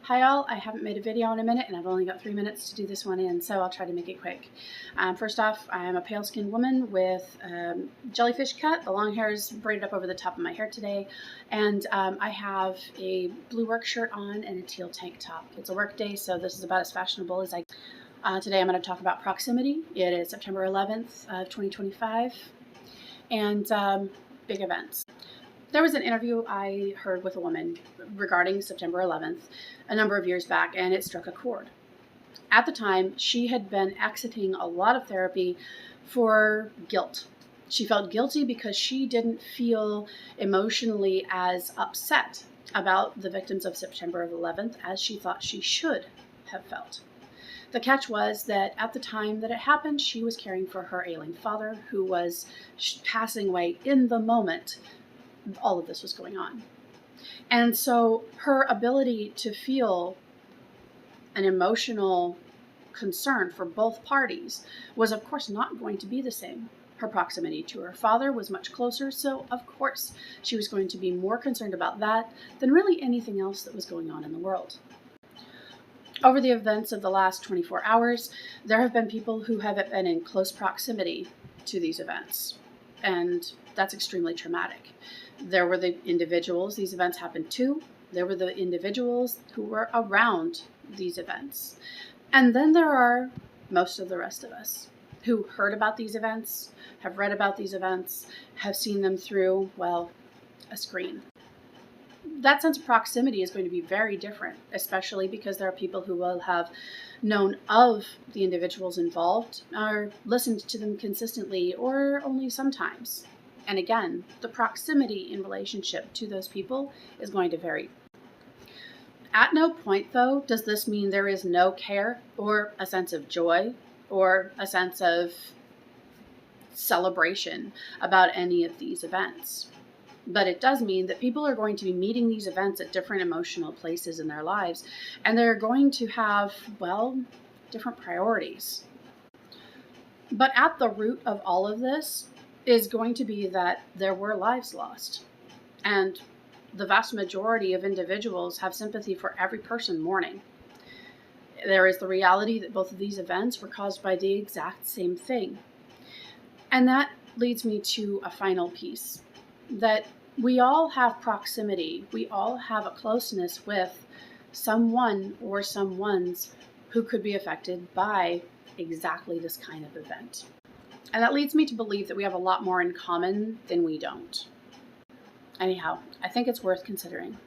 Hi all, I haven't made a video in a minute and I've only got 3 minutes to do this one in, so I'll try to make it quick. First off, I'm a pale-skinned woman with jellyfish cut. The long hair is braided up over the top of my hair today, and I have a blue work shirt on and a teal tank top. It's a work day, so this is about as fashionable as I can. Today I'm going to talk about proximity. It is September 11th of 2025, and big events. There was an interview I heard with a woman regarding September 11th a number of years back, and it struck a chord. At the time, she had been exiting a lot of therapy for guilt. She felt guilty because she didn't feel emotionally as upset about the victims of September 11th as she thought she should have felt. The catch was that at the time that it happened, she was caring for her ailing father, who was passing away in the moment all of this was going on. And so her ability to feel an emotional concern for both parties was, of course, not going to be the same. Her proximity to her father was much closer, so of course she was going to be more concerned about that than really anything else that was going on in the world. Over the events of the last 24 hours, there have been people who have been in close proximity to these events, and that's extremely traumatic. There were the individuals these events happened to. There were the individuals who were around these events. And then there are most of the rest of us who heard about these events, have read about these events, have seen them through, well, a screen. That sense of proximity is going to be very different, especially because there are people who will have known of the individuals involved or listened to them consistently or only sometimes. And again, the proximity in relationship to those people is going to vary. At no point, though, does this mean there is no care or a sense of joy or a sense of celebration about any of these events. But it does mean that people are going to be meeting these events at different emotional places in their lives, and they're going to have, well, different priorities. But at the root of all of this is going to be that there were lives lost. And the vast majority of individuals have sympathy for every person mourning. There is the reality that both of these events were caused by the exact same thing. And that leads me to a final piece, that we all have proximity. We all have a closeness with someone or someones who could be affected by exactly this kind of event. And that leads me to believe that we have a lot more in common than we don't. Anyhow, I think it's worth considering.